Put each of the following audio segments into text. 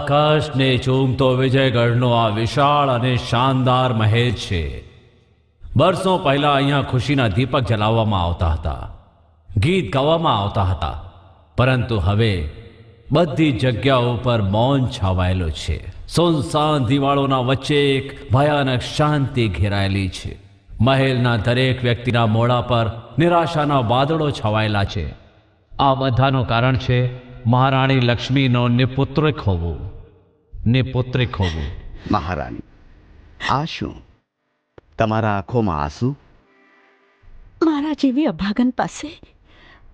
આકાશને ચૂમતો વિજયગઢનો આ વિશાળ અને શાનદાર મહેલ છે. વર્ષો પહેલા અહીંયા ખુશીના દીપક જલાવવામાં આવતા હતા, ગીત ગાવામાં આવતા હતા, પરંતુ હવે બધી જગ્યાઓ પર મૌન છવાયેલું છે. સુનસાન દિવાળોના વચ્ચે એક ભયાનક શાંતિ ઘેરાયેલી છે. મહેલના દરેક વ્યક્તિના મોઢા પર નિરાશાના વાદળો છવાયેલા છે. આ બધાનું કારણ છે મહારાણી લક્ષ્મીનો નિપુત્રિક હોવું. મહારાણી, આ શું? તમારા આંખોમાં આંસુ? મારા જેવી અભાગન પાસે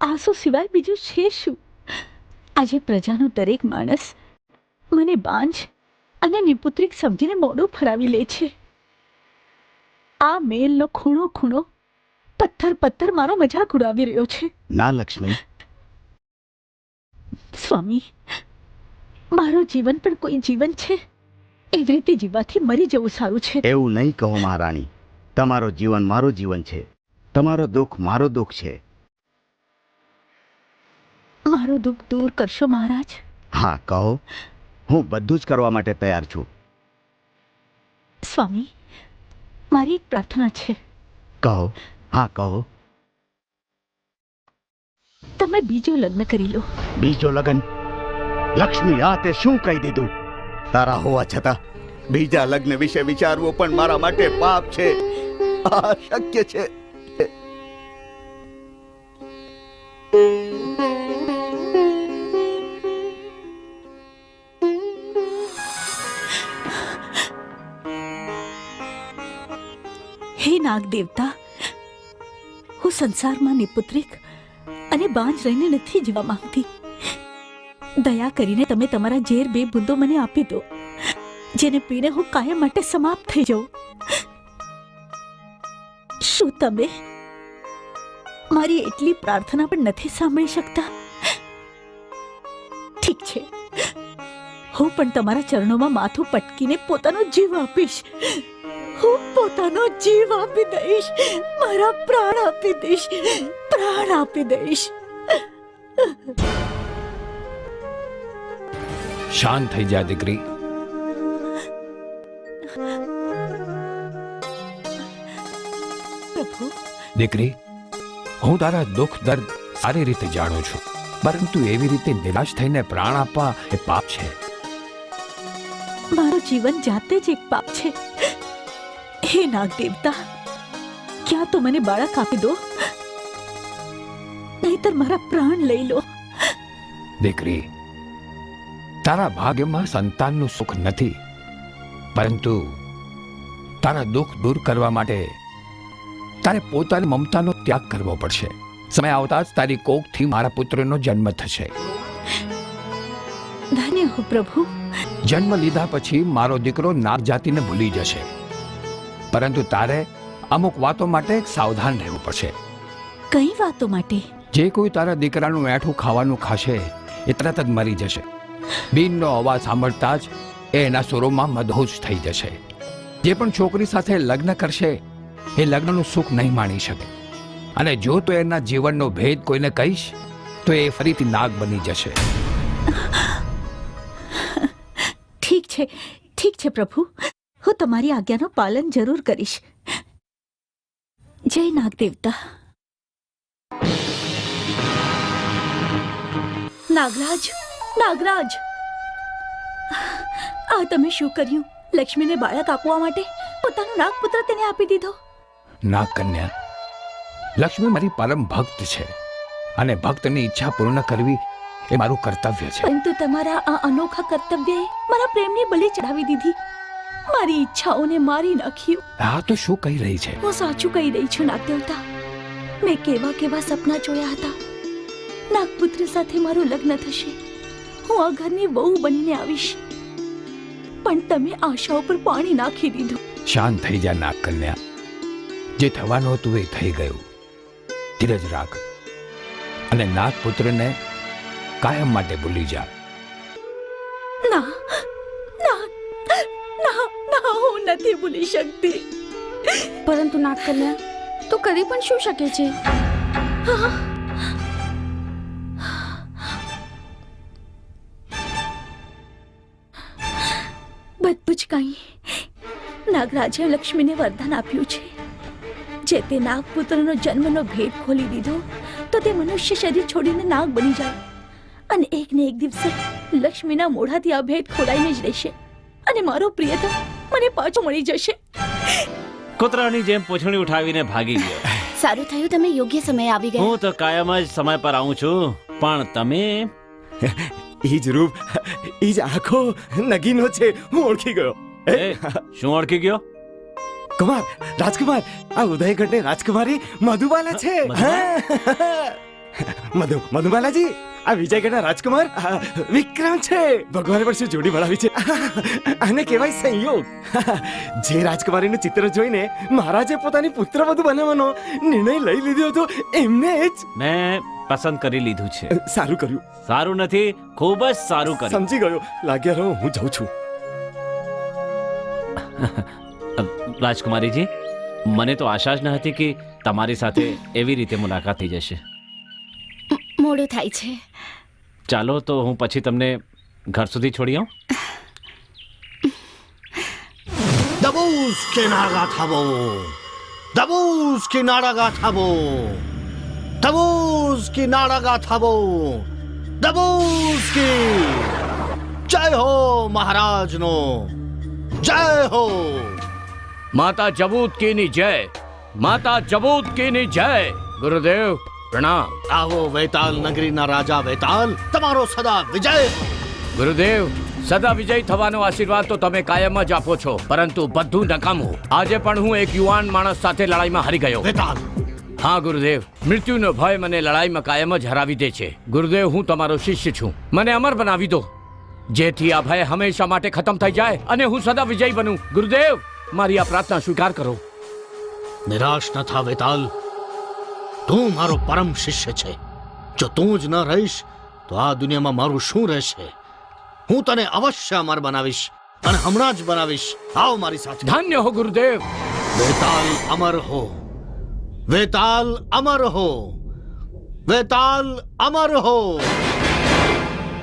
આંસુ સિવાય બીજું છે શું? આજે પ્રજાનો દરેક માણસ મને બાંજ અને નિપુત્રિક સમજીને મોઢું ફરાવી લે છે. આ મેલનો ખૂણો ખૂણો, પથ્થર મારો મજાક ઉડાવી રહ્યો છે. ના લક્ષ્મી, સ્વામી, મારું જીવન પણ કોઈ જીવન છે. એવી રીતે જીવવાથી મરી જવું સારું છે. એવું નહીં કહો મહારાણી. તમારો જીવન મારું જીવન છે, તમારો દુઃખ મારો દુઃખ છે. મારું દુઃખ દૂર કરશો મહારાજ? હા કહો, હું બધું જ કરવા માટે તૈયાર છું. સ્વામી, મારી એક પ્રાર્થના છે. કહો. હા કહો. તમે બીજો લગ્ન કરી લો. બીજો લગ્ન? લક્ષ્મી, આ તે શું કહી દીધું? તારા હોવા છતાં બીજા લગ્ન વિશે વિચારવું પણ મારા માટે પાપ છે. આ શક્ય છે? હે નાગ દેવતા, હું સંસારમાં નિપુત્રિક અને બાંજ રહીને નથી જવા માંગતી. દયા કરીને તમે તમારા ઝેર 2 બૂંદો મને આપી દો, જેને પીને હું કાયમ માટે સમાપ્ત થઈ જાઉં. શું તમે મારી એટલી પ્રાર્થના પણ નથી સાંભળી શકતા? ઠીક છે, હું પણ તમારા ચરણોમાં માથું પટકીને પોતાનો જીવ આપીશ. હું પોતાનો જીવ આપી દઈશ, મારા પ્રાણ આપી દઈશ, પ્રાણ આપી દઈશ. શાંત થઈ જા દીકરી. પ્રભુ, દીકરી, હું તારા દુઃખ દર્દ સારી રીતે જાણું છું, પરંતુ એવી રીતે નિરાશ થઈને પ્રાણ આપવા એ પાપ છે. મારું જીવન જાતે જ એક પાપ છે. હે નાગ દેવતા, ક્યાં તો મને બાળક આપી દો, નહીતર મારા પ્રાણ લઈ લો. દીકરી, તારા ભાગ્યમાં સંતાનનું સુખ નથી, પરંતુ તારા દુઃખ દૂર કરવા માટે તારે પોતાની મમતાનો ત્યાગ કરવો પડશે. સમય આવતા જ તારી કોખથી મારા પુત્રનો જન્મ થશે. ધન્ય હો પ્રભુ. જન્મ લીધા પછી મારો દીકરો નાગ જાતિને ભૂલી જશે, પરંતુ તારે અમુક વાતો માટે સાવધાન રહેવું પડશે. કઈ વાતો માટે? જે કોઈ તારા દીકરાનું એઠું ખાવાનું ખાશે એ તરત જ મરી જશે. બીનનો અવાજ સાંભળતા જ એ એના સુરોમાં મદહોશ થઈ જશે. જે પણ છોકરી સાથે લગ્ન કરશે એ લગ્નનું સુખ નહીં માણી શકે, અને જો તો એના જીવનનો ભેદ કોઈને કહીશ તો એ ફરીથી નાગ બની જશે. ઠીક છે પ્રભુ, હું તમારી આજ્ઞાનું પાલન જરૂર કરીશ. જય નાગ દેવતા. નાગરાજ, નાગરાજ, આ તમે શું કર્યું? લક્ષ્મીને બાળક આપવા માટે પોતાનો નાગપુત્ર તેને આપી દીધો. નાગ કન્યા, લક્ષ્મી મારી પરમ ભક્ત છે, અને ભક્તની ઈચ્છા પૂર્ણ કરવી એ મારું કર્તવ્ય છે. પરંતુ તમારા આ અનોખા કર્તવ્યએ મારા પ્રેમની બલિ ચડાવી દીધી, મારી ઈચ્છાઓને મારી નાખ્યું. આ તો શું કહી રહી છે? હું સાચું કહી રહી છું નાગ દેવતા. મેં કેવા સપના જોયા હતા. નાગપુત્ર સાથે મારું લગ્ન થશે, હું આ ઘરની વહુ બનીને આવીશ, પણ તમે આશા ઉપર પાણી નાખી દીધું. શાંત થઈ જા નાગ કન્યા. જે થવાનું હતું એ થઈ ગયું. ધીરજ રાખ અને નાગપુત્રને કાયમ માટે ભૂલી જા. ના ના ના ના, હું નથી ભૂલી શકતી. પરંતુ નાગકન્યા, તું કરી પણ શું શકે છે? કંઈ નાગરાજે લક્ષ્મીને વરદાન આપ્યું છે, જે તે નાગપુત્રનો જન્મનો ભેદ ખોલી દીધો તો તે મનુષ્ય શરીર છોડીને નાગ બની જાય અને એક ને એક દિવસે લક્ષ્મીના મોઢાથી આ ભેદ ખોલાઈને જ રહેશે અને મારો પ્રિયતમ મને પાછો મળી જશે. કૂતરાની જેમ પૂંછડી ઉઠાવીને ભાગી ગયો. સારું થયું તમે યોગ્ય સમયે આવી ગયા. હું તો કાયમ જ સમય પર આવું છું, પણ તમે ઈ જ રૂપ, ઈ જ આંખો નગીનો છે, હું ઓળખી ગયો. એ, શું ઓળખી ગયો? કુમાર, રાજકુમાર, આ ઉદયગઢની રાજકુમારી મધુબાલા છે. મધુબાલાજી, આ વિજયગઢના રાજકુમાર વિક્રમ છે. ભગવાને પણ શું જોડી બનાવી છે, આને કહેવાય સંયોગ. જે રાજકુમારીનું ચિત્ર જોઈને મહારાજે પોતાની પુત્ર વધુ બનાવવાનો નિર્ણય લઈ લીધો હતો એમને જ મેં પસંદ કરી લીધું છે. સારું કર્યું. સારું નથી, ખૂબ જ સારું કર્યું. સમજી ગયો. લાગ્યા રહો, હું જાઉં છું. રાજકુમારીજી, મને તો આશા જ ન હતી કે તમારી સાથે એવી રીતે મુલાકાત થઈ જશે. મોડું થાય છે. ચાલો તો હું પછી તમને ઘર સુધી છોડી આવું. Dabuz ki naga thabo, Dabuz ki naraga thabo, Dabuz ki naraga thabo, Dabuz ki જય હો મહારાજનો, જય હો. માતા જબૂતકીની જય, માતા જબૂતકીની જય. ગુરુદેવ પ્રણામ. આવો વેતાલ નગરીના રાજા વેતાલ, તમારો સદા વિજય. ગુરુદેવ, સદા વિજય થવાનો આશીર્વાદ તો તમે કાયમ જ આપો છો, પરંતુ બધું નકામું. આજે પણ હું એક યુવાન માણસ સાથે લડાઈમાં હારી ગયો. વેતાલ, હા ગુરુદેવ, મૃત્યુનો ભય મને લડાઈમાં કાયમ જ હરાવી દે છે. ગુરુદેવ, હું તમારો શિષ્ય છું, મને અમર બનાવી દો, જેથી આ ભય હંમેશા માટે ખતમ થઈ જાય અને હું સદા વિજય બનું. ગુરુદેવ, મારી આ પ્રાર્થના સ્વીકાર કરો. નિરાશ ન થા વેતાલ, તું મારો પરમ શિષ્ય છે. જો તું જ ન રહીશ તો આ દુનિયામાં મારું શું રહેશે? હું તને અવશ્ય અમર બનાવીશ અને હમણાં જ બનાવીશ. આવ મારી સાથે. ધન્ય હો ગુરુદેવ. વેતાલ અમર હો, વેતાલ અમર હો, વેતાલ અમર હો.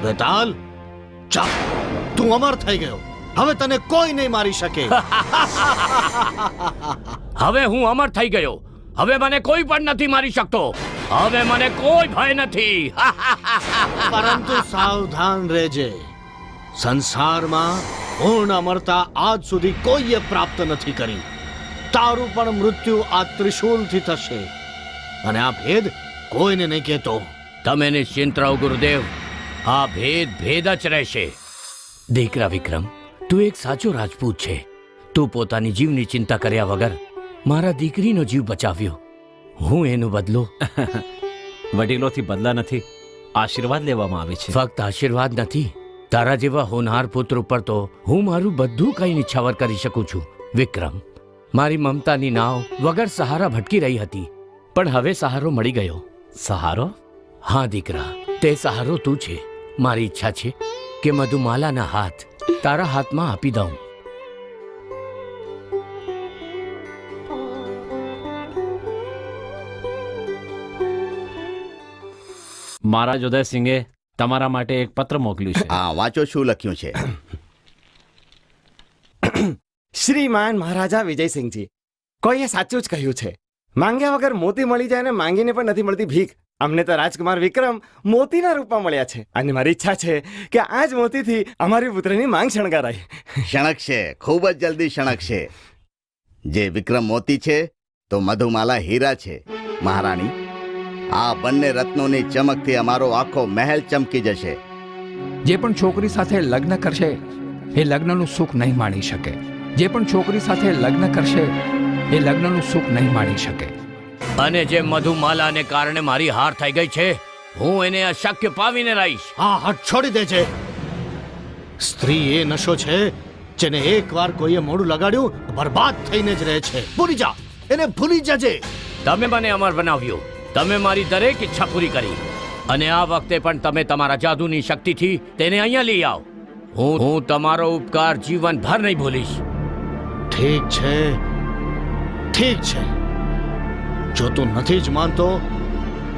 વેતાલ, ચાલ, તું અમર થઈ ગયો. હવે તને કોઈ નહીં મારી શકે. હવે હું અમર થઈ ગયો. હવે મને કોઈ પણ નથી મારી શકતો. હવે મને કોઈ ભય નથી. પરંતુ સાવધાન રહેજે. સંસારમાં પૂર્ણ અમરતા આજ સુધી કોઈએ પ્રાપ્ત નથી કરી. તારું પણ મૃત્યુ આ ત્રિશૂલથી થશે અને આ ભેદ કોઈને નહીં કહેતો. તમે નિશ્ચિંત રહો ગુરુદેવ, આ ભેદ ભેદ જ રહેશે. દીકરા વિક્રમ, તું એક સાચો રાજપૂત છે. તું પોતાની જીવની ચિંતા કર્યા વગર મારા દીકરીનો જીવ બચાવ્યો. હું એનો બદલો વડીલોથી બદલા નથી, આશીર્વાદ લેવામાં આવે છે. ફક્ત આશીર્વાદ નથી, તારા જેવા હોનહાર પુત્ર ઉપર તો હું મારું બધું કંઈ નિછાવર કરી શકું છું. વિક્રમ, મારી મમતાની નાવ વગર સહારા ભટકી રહી હતી, પણ હવે સહારો મળી ગયો. સહારો? હા દીકરા, તે સહારો તું છે. મારી ઈચ્છા છે કે મધુમાલાના હાથ તારા હાથમાં આપી દઉં. મહારાજ ઉદયસિંહે તમારા માટે એક પત્ર મોકલ્યું છે. આ વાંચો, શું લખ્યું છે? શ્રીમાન મહારાજા વિજયસિંહજી, કોઈએ સાચું જ કહ્યું છે. માંગ્યા વગર મોતી મળી જાય ને માંગીને પણ નથી મળતી ભીખ. અમને તો રાજકુમાર વિક્રમ મોતીના રૂપમાં મળ્યા છે અને મારી ઈચ્છા છે કે આ જ મોતીથી અમારી પુત્રની માંગ શણગારાય. શણકશે, ખૂબ જ જલ્દી શણકશે. જે વિક્રમ મોતી છે તો મધુમાલા હીરા છે. મહારાણી, આ બંને રત્નોની ચમકથી અમારો આખો મહેલ ચમકી જશે. જે પણ છોકરી સાથે લગ્ન કરશે એ લગ્નનું સુખ નહીં માણી શકે. જે પણ છોકરી સાથે લગ્ન કરશે એ લગ્નનું સુખ નહીં માણી શકે. અને જે મધુમાલાને કારણે મારી હાર થઈ ગઈ છે, હું એને અશક્ય પાવીને રહીશ. આ હઠ છોડી દેજે. સ્ત્રી એ નશો છે જેને એકવાર કોઈએ મોઢું લગાડ્યું બરબાદ થઈને જ રહે છે. ભૂલી જા, એને ભૂલી જજે. તમે મને અમર બનાવ્યો, તમે મારી દરેક ઈચ્છા પૂરી કરી અને આ વખતે પણ તમે તમારા જાદુની શક્તિથી તેને અહીંયા લઈ આવ. હું તમારો ઉપકાર જીવનભર નહીં ભૂલીશ. ઠીક છે, ઠીક છે. જો તું નથી જ માનતો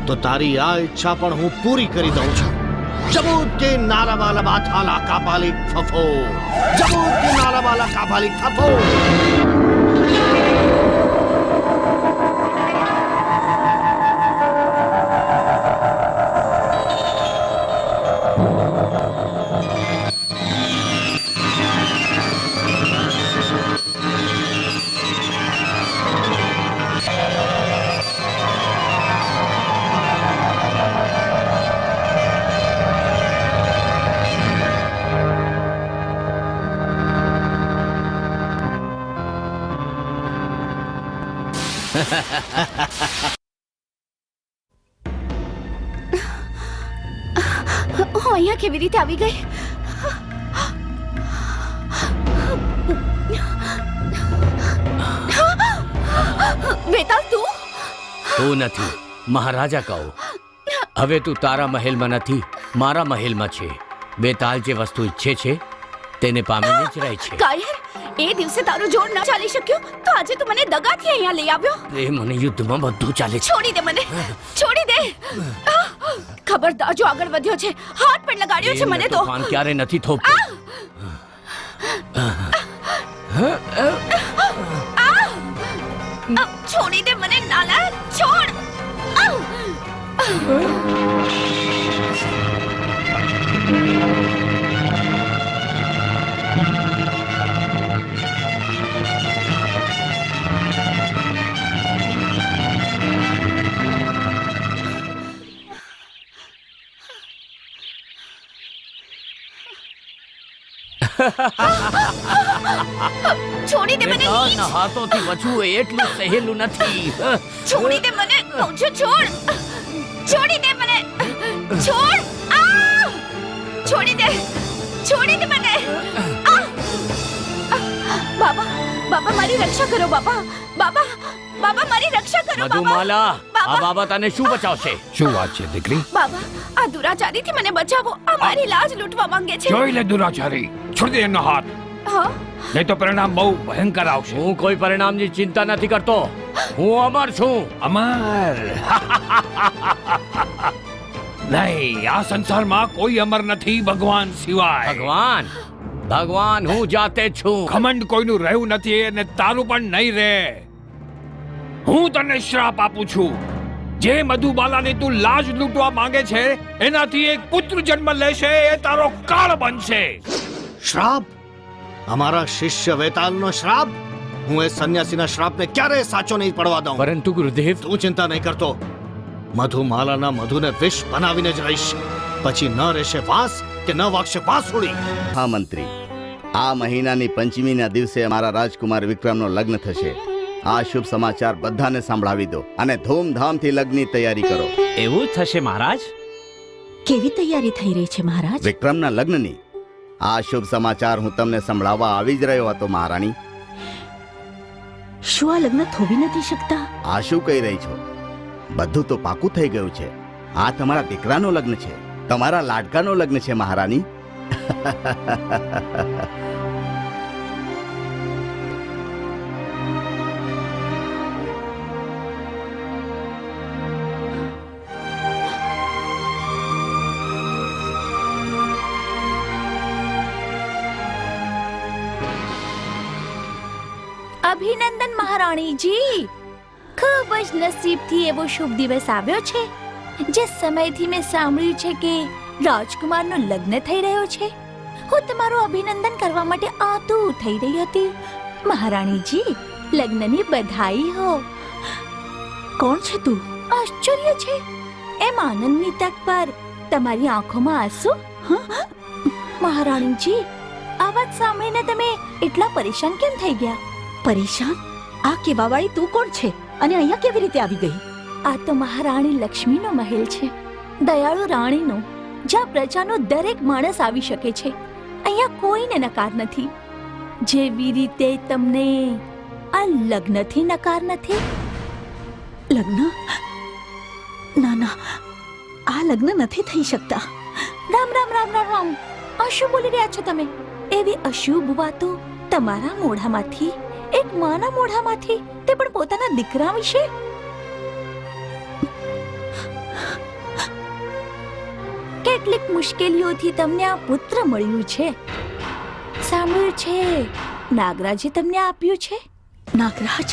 તો તારી આ ઈચ્છા પણ હું પૂરી કરી દઉં છું. जबूत के नारा वाला बाथाला कापालिक फफो, जबूत के नारा वाला कापालिक फफो। હું અહીંયા કેવી રીતે આવી ગઈ? વેતાલ તું? તું નથી, મહારાજા કહો. હવે તું તારા મહેલમાં નથી, મારા મહેલમાં છે. બેતાલ જે વસ્તુ ઈચ્છે છે તેને પામીને જ રહે છે. કાયર, એ દિવસે તારું જોર ન ચાલી શક્યું તો આજે તું મને દગાથી અહીંયા લઈ આવ્યો. એ મને યુદ્ધમાં બધું ચાલે છે. છોડી દે મને, છોડી દે. ખબરદાર જો આગળ વધ્યો છે, હાથ પણ લગાડ્યો છે મને તો. તોફાન ક્યારે નથી થોપતો. છોડી દે મને નાલાયક, છોડ. છોડી દે મને. બેતાલના હાથોથી બચવું એટલું સહેલું નથી. છોડી દે મને, કહું છું છોડ. છોડી દે મને, છોડ. છોડી દે, છોડી દે મને. બાબા, બાબા મારી રક્ષા કરો બાબા. બાબા, બાબા મારી રક્ષા કરો બાબા. મધુમાલા, આ બાબા તને શું બચાવશે? શું વાત છે દીકરી? બાબા, આ દુરાચારીથી મને બચાવો. આ મારી લાજ લૂંટવા માંગે છે. જોઈ લે દુરાચારી, છોડી દે એનો હાથ, હા, નહીં તો પરિણામ બહુ ભયંકર આવશે. હું કોઈ પરિણામની ચિંતા નથી કરતો. હું અમર છું. અમર? નહીં, આ સંસારમાં કોઈ અમર નથી ભગવાન સિવાય. ભગવાન, ભગવાન હું જાતે જ છું. ઘમંડ કોઈનું રહ્યું નથી અને તારું પણ નહીં રહે. હું તને શ્રાપ આપું છું. જે મધુબાલાની તું લાજ લૂંટવા માંગે છે એનાથી એક પુત્ર જન્મ લેશે, એ તારો કાળ બનશે. શ્રાપ? અમારા શિષ્ય વેતાલનો શ્રાપ? હું એ સંન્યાસીના શ્રાપને ક્યારેય સાચો નહીં પડવા દઉં. પરંતુ ગુરુદેવ, તું ચિંતા નહીં કરતો. મધુમાલાના મધુને વિષ બનાવીને જ રહીશ. પછી ન રહેશે વાસ કે ન વાગશે વાંસુડી. હા મંત્રી, આ મહિનાની પંચમીના દિવસે અમારા રાજકુમાર વિક્રમનો લગ્ન થશે. આ શુભ સમાચાર બધાને સંભળાવી દો અને ધૂમધામથી લગ્નની તૈયારી કરો. એવું જ થશે મહારાજ. કેવી તૈયારી થઈ રહી છે મહારાજ? વિક્રમના લગ્નની. આ શુભ સમાચાર હું તમને સંભળાવવા આવી જ રહ્યો હતો મહારાણી. શું આ લગ્ન થોભી નથી શકતા? આ શું કહી રહી છો? બધું તો પાકું થઈ ગયું છે. આ તમારા દીકરાનો લગ્ન છે, તમારા લાડકાનો લગ્ન છે મહારાણી. અભિનંદન મહારાણીજી. ખૂબ જ નસીબથી એવો શુભ દિવસ આવ્યો છે. જે સમયથી મેં સાંભળ્યું છે કે રાજકુમારનો લગ્ન થઈ રહ્યો છે, હું તમારું અભિનંદન કરવા માટે આતુર થઈ રહી હતી. મહારાણીજી, લગ્નની બધાઈ હો. કોણ છે તું? આશ્ચર્ય છે એમ આનંદની તક પર તમારી આંખોમાં આંસુ. મહારાણીજી, આ વાત સાંભળીને તમે એટલા પરેશાન કેમ થઈ ગયા? પરેશાન? આ કેવાવાળી તું કોણ છે અને અહીંયા કેવી રીતે આવી ગઈ? આ તો મહારાણી લક્ષ્મીનો મહેલ છે, દયાળુ રાણીનો, જ્યાં પ્રજાનો દરેક માણસ આવી શકે છે. અહીંયા કોઈને નકાર નથી. જેવી રીતે તમને આ લગ્નથી નકાર નથી. લગ્ન? ના ના, આ લગ્ન નથી થઈ શકતા. રામ રામ રામ રામ રામ. આ શું બોલી રહ્યા છો તમે? એવી અશુભ વાતો તમારા મોઢામાંથી, એક માના મોઢામાંથી, તે પણ પોતાના દીકરા વિશે? કેટલીક મુશ્કેલીઓથી તમને આ પુત્ર મળ્યું છે. સાંભળ્યું છે નાગરાજે તમને આપ્યું છે. નાગરાજ,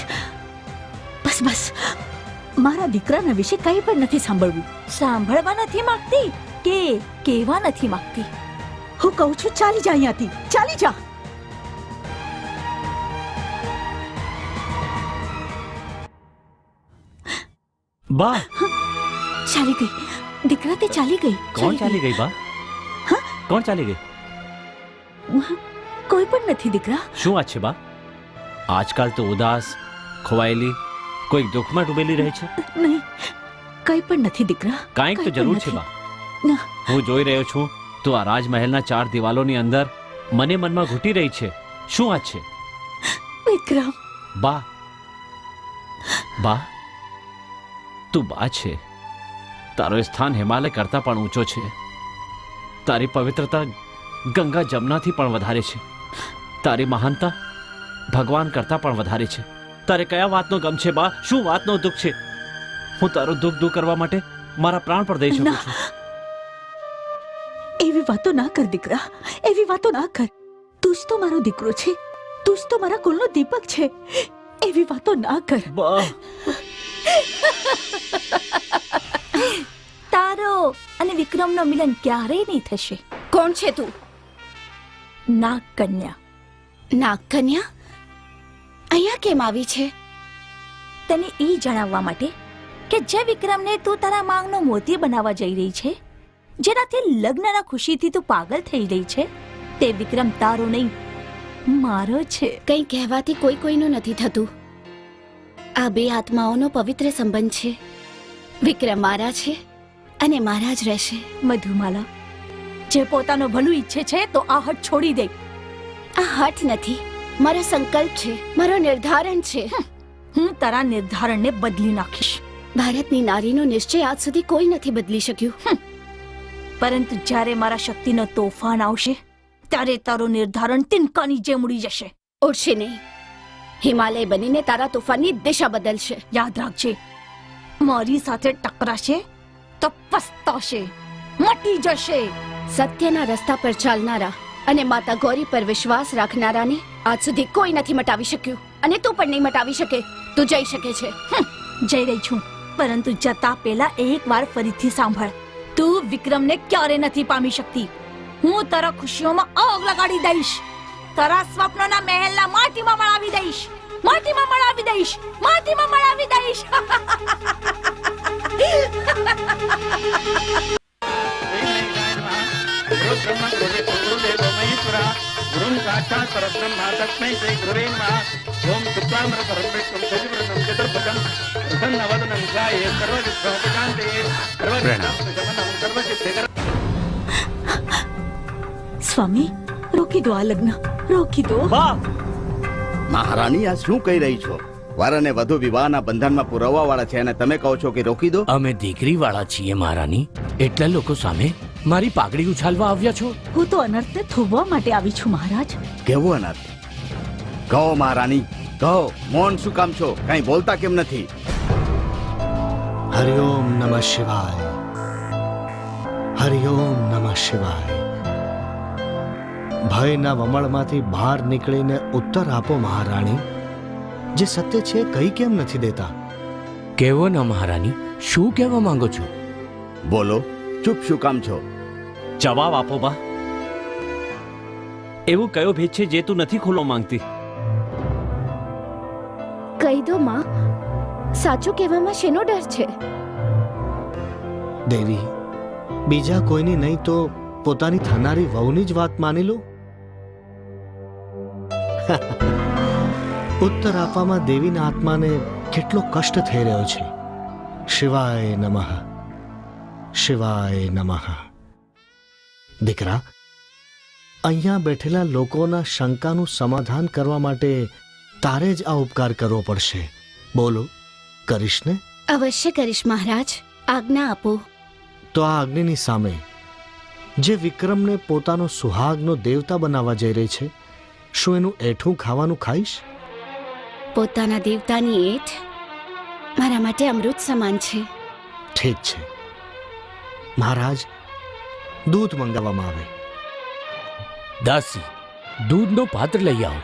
બસ બસ, મારા દીકરાના વિશે કંઈ પણ નથી સાંભળવું. સાંભળવા નથી માંગતી કે કેવા નથી માંગતી? હું કહું છું ચાલી જા અહીંયાથી, ચાલી જા. બા ચાલી ગઈ દીકરા, તે ચાલી ગઈ. કોણ ચાલી ગઈ બા? હા? કોણ ચાલી ગઈ? કોઈ પણ નથી દીકરા. શું વાત છે બા? આજકાલ તો ઉદાસ, ખોવાયેલી, કોઈક દુઃખમાં ડૂબેલી રહે છે. નહીં, કંઈ પણ નથી દીકરા. કાંઈક તો કંઈ પણ જરૂર છે નથી. બા. ના, હું જોઈ રહ્યો છું તું આ રાજમહેલના 4 દિવાલોની અંદર મને મનમાં ઘૂંટી રહી છે. શું વાત છે વિક્રમ, બા? બા, તું બા છે. તારો એ સ્થાન હિમાલય કરતાં પણ ઊંચો છે. તારી પવિત્રતા ગંગા જમનાથી પણ વધારે છે. તારી મહાનતા ભગવાન કરતાં પણ વધારે છે. તારે કયા વાતનો ગમ છે બા? શું વાતનો દુઃખ છે? હું તારું દુઃખ દૂર કરવા માટે મારા પ્રાણ પર દઈ શકું ના. છું. એવી વાતો ના કર દીકરા, એવી વાતો ના કર. તું જ તો મારો દીકરો છે, તું જ તો મારા કુલનો દીપક છે. એવી વાતો ના કર. બા, તારો અને વિક્રમનો મિલન ક્યારેય નહીં થશે. કોણ છે તું? નાગ કન્યા. નાગકન્યા અહીંયા કેમ આવી છે? તને એ જણાવવા માટે કે જે વિક્રમને તું તારા માંગનો મોતી બનાવવા જઈ રહી છે, જેનાથી લગ્નના ખુશીથી તું પાગલ થઈ રહી છે, તે વિક્રમ તારો નહીં મારો છે. કંઈ કહેવાથી કોઈ કોઈનું નથી થતું. આ બે આત્માઓનો પવિત્ર સંબંધ છે. વિક્રમ મારા છે અને મારા જ રહેશે. મધુમાલા, જે પોતાનું ભલું ઈચ્છે છે તો આ હઠ છોડી દે. આ હઠ નથી, મારો સંકલ્પ છે, મારો નિર્ધારણ છે. હું તારા નિર્ધારણને બદલી નાખીશ. ભારતની નારીનો નિશ્ચય આજ સુધી કોઈ નથી બદલી શક્યું. પરંતુ જ્યારે મારા શક્તિનો તોફાન આવશે ત્યારે તારું નિર્ધારણ તિનકાની જેમ ઉડી જશે. ઉડશે નહીં, હિમાલય બનીને તારા તોફાનની દિશા બદલશે. યાદ રાખજે, મારી સાથે ટકરાશે તો પસ્તાશે, મટી જશે. સત્યના રસ્તા પર ચાલનારા અને માતા ગૌરી પર વિશ્વાસ રાખનારાને આજ સુધી કોઈ નથી મટાવી શક્યું, અને તું પણ નહીં મટાવી શકે. તું જઈ શકે છે. જઈ રહી છું, પરંતુ જતા પહેલા એક વાર ફરીથી સાંભળ. તું વિક્રમને ક્યારે નથી પામી શકતી. હું તારા ખુશીઓમાં આગ લગાડી દઈશ. તારા સ્વપ્નોના મહેલના માટીમાં મળાવી દઈશ. માટીમાં મળાવી દઈશ. માટીમાં મળાવી દઈશ. સ્વામી, રોકી દો આ લગ્ન, રોકી દો. બા, મહારાણી, આ શું કહી રહી છો? વર અને વધુ વિવાહના બંધનમાં પુરાવા વાળા છે અને તમે કહો છો કે રોકી દો? અમે દીકરીવાળા છીએ મહારાણી. એટલા લોકો સામે મારી પાઘડી ઉછાલવા આવ્યા છો? હું તો અનર્થને થોભવા માટે આવી છું મહારાજ. કેવો અનર્થ? કહો મહારાણી, કહો. મૌન શું કામ છો? કઈ બોલતા કેમ નથી? હરિઓમ નમઃ શિવાય. હરિઓમ નમઃ શિવાય. ભયના વમળમાંથી બહાર નીકળીને ઉત્તર આપો મહારાણી. જે સત્ય છે કઈ કેમ નથી દેતા? કેવો ના મહારાણી, શું કહેવા માંગો છો? બોલો, ચૂપ શું કામ છો? જવાબ આપો બા. એવું કયો ભેદ છે જે તું નથી ખોલવા માંગતી? કહી દો માં, સાચું કહેવામાં શેનો ડર છે? દેવી, બીજા કોઈની નહીં તો પોતાની થનારી વહુની જ વાત માની લો. ઉત્તર આપવામાં દેવીના આત્માને કેટલો કષ્ટ થઈ રહ્યો છે. શિવાય નમઃ, શિવાય નમઃ. દીકરા, અહીંયા બેઠેલા લોકોના શંકાનું સમાધાન કરવા માટે તારે જ આ ઉપકાર કરવો પડશે. બોલો, કરીશ ને? અવશ્ય કરીશ મહારાજ, આજ્ઞા આપો. તો આ અગ્નિની સામે જે વિક્રમને પોતાનો સુહાગનો દેવતા બનાવવા જઈ રહી છે, શું એનું એઠું ખાવાનું ખાઈશ? પોતાના દેવતાની એઠ મારા માટે અમૃત સમાન છે. ઠીક છે મહારાજ, દૂધ મંગાવવામાં આવે. દાસી દૂધનો પાત્ર લઈ આવો.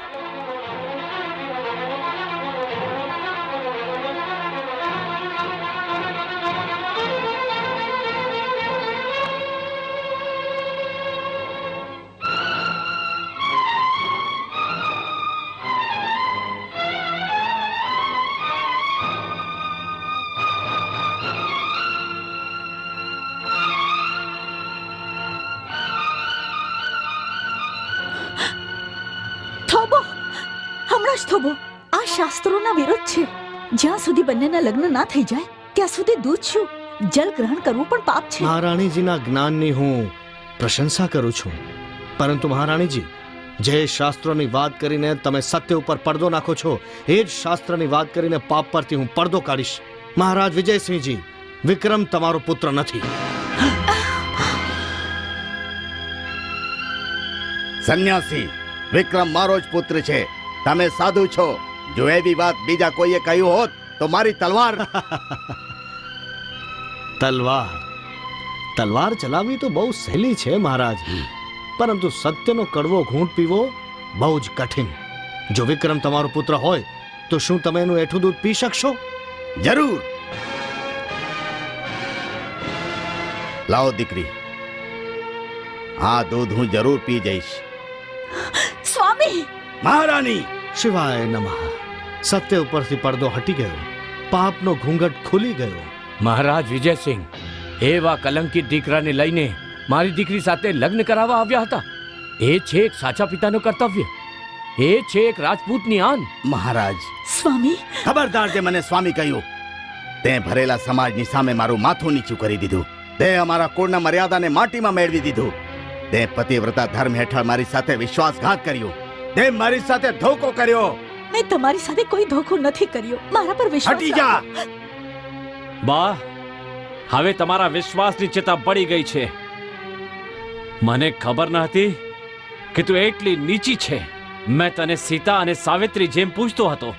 થોભો, હમણાં જ થોભો. આ શાસ્ત્રોના વિરોધ છે. જ્યાં સુધી બંનેના લગ્ન ના થઈ જાય ત્યાં સુધી દૂધ શું, જલ ગ્રહણ કરવું પણ પાપ છે. મહારાણીજીના જ્ઞાનની હું પ્રશંસા કરું છું, પરંતુ મહારાણીજી, જે શાસ્ત્રોની વાત કરીને તમે સત્ય ઉપર પડદો નાખો છો, એ જ શાસ્ત્રની વાત કરીને પાપ પરથી હું પડદો કાઢીશ. મહારાજ વિજયસિંહજી, વિક્રમ તમારો પુત્ર નથી. સંન્યાસી, વિક્રમ મારો જ પુત્ર છે. તમે સાધુ છો. જો એવી વાત બીજા કોઈએ કહ્યું હોત તો મારી તલવાર. તલવાર ચલાવવી તો બહુ સહેલી છે મહારાજ, પરંતુ સત્યનો કડવો ઘૂંટ પીવો બહુ જ કઠિન. જો વિક્રમ તમારો પુત્ર હોય તો શું તમે એનું એઠું દૂધ પી શકશો? જરૂર. લાવો દીકરી, આ દૂધ હું જરૂર પી જઈશ. સ્વામી! મહારાણી! શિવાય નમઃ. સત્ય ઉપરથી પડદો હટી ગયો, પાપનો ઘૂંઘટ ખુલી ગયો. મહારાજ વિજયસિંહ એવા કલંકિત દીકરાને લઈને મારી દીકરી સાથે લગ્ન કરાવવા આવ્યા હતા. એ છે એક સાચા પિતાનું કર્તવ્ય, એ છે એક રાજપૂતની આન. મહારાજ! સ્વામી! ખબરદાર જે મને સ્વામી કહ્યું. તે ભરેલા સમાજની સામે મારું માથું નીચું કરી દીધું. તે અમારા કુળના મર્યાદાને માટીમાં મેળવી દીધું. તે પતિવ્રતા ધર્મ હેઠળ મારી સાથે વિશ્વાસઘાત કર્યો. તે મારી સાથે ધોકો કર્યો. મેં તમારી સાથે કોઈ ધોખો નથી કર્યો. મારા પર વિશ્વાસ હટી જા. બા, હવે તમારા વિશ્વાસની ચિતા પડી ગઈ છે. મને ખબર ન હતી કે તું એટલી નીચી છે. મેં તને સીતા અને સાવિત્રી જેમ પૂછતો હતો.